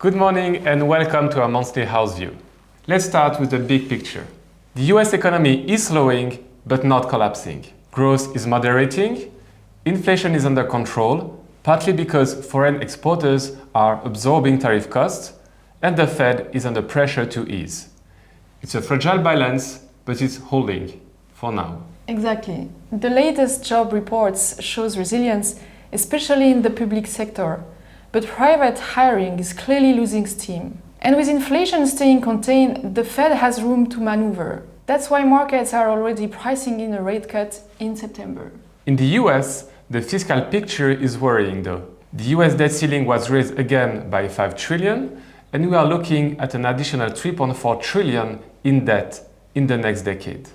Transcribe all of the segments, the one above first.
Good morning and welcome to our monthly house view. Let's start with the big picture. The US economy is slowing but not collapsing. Growth is moderating, inflation is under control, partly because foreign exporters are absorbing tariff costs, and the Fed is under pressure to ease. It's a fragile balance, but it's holding for now. Exactly. The latest job reports shows resilience, especially in the public sector, but private hiring is clearly losing steam. And with inflation staying contained, the Fed has room to maneuver. That's why markets are already pricing in a rate cut in September. In the US, the fiscal picture is worrying though. The US debt ceiling was raised again by 5 trillion, and we are looking at an additional 3.4 trillion in debt in the next decade.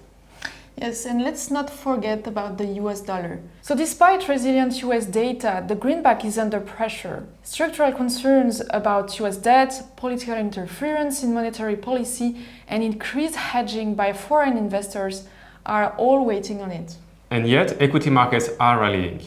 Yes, and let's not forget about the US dollar. So despite resilient US data, the greenback is under pressure. Structural concerns about US debt, political interference in monetary policy, and increased hedging by foreign investors are all waiting on it. And yet, equity markets are rallying.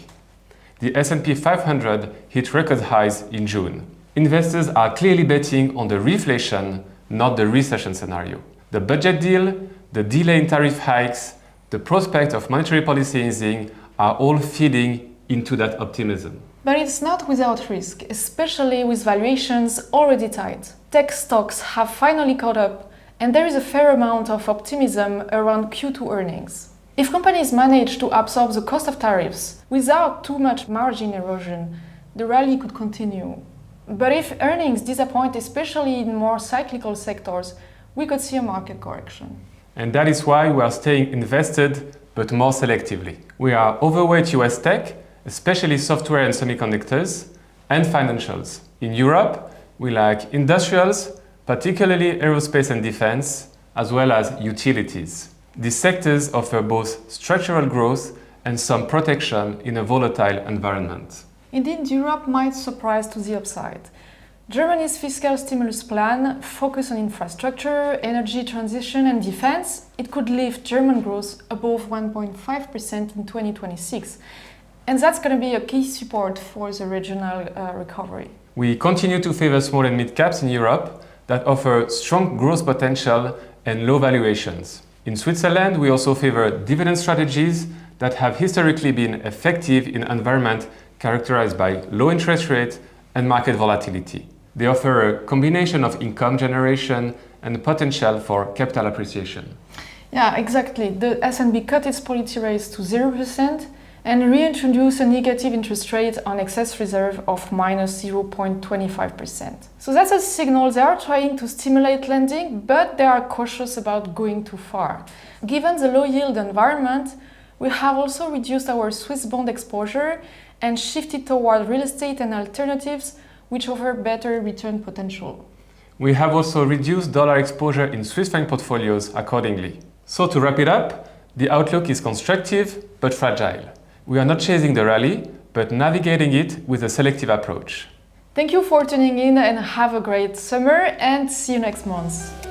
The S&P 500 hit record highs in June. Investors are clearly betting on the reflation, not the recession scenario. The budget deal, the delay in tariff hikes, the prospect of monetary policy easing are all feeding into that optimism. But it's not without risk, especially with valuations already tight. Tech stocks have finally caught up, and there is a fair amount of optimism around Q2 earnings. If companies manage to absorb the cost of tariffs without too much margin erosion, the rally could continue. But if earnings disappoint, especially in more cyclical sectors, we could see a market correction. And that is why we are staying invested, but more selectively. We are overweight US tech, especially software and semiconductors, and financials. In Europe, we like industrials, particularly aerospace and defense, as well as utilities. These sectors offer both structural growth and some protection in a volatile environment. Indeed, Europe might surprise to the upside. Germany's fiscal stimulus plan focus on infrastructure, energy transition and defense. It could lift German growth above 1.5% in 2026. And that's going to be a key support for the regional recovery. We continue to favor small and mid caps in Europe that offer strong growth potential and low valuations. In Switzerland, we also favor dividend strategies that have historically been effective in an environment characterized by low interest rates and market volatility. They offer a combination of income generation and potential for capital appreciation. Yeah, exactly. The S&P cut its policy rate to 0% and reintroduced a negative interest rate on excess reserve of minus 0.25%. So that's a signal they are trying to stimulate lending, but they are cautious about going too far. Given the low yield environment, we have also reduced our Swiss bond exposure and shifted toward real estate and alternatives which offer better return potential. We have also reduced dollar exposure in Swiss franc portfolios accordingly. So to wrap it up, the outlook is constructive but fragile. We are not chasing the rally, but navigating it with a selective approach. Thank you for tuning in and have a great summer and see you next month.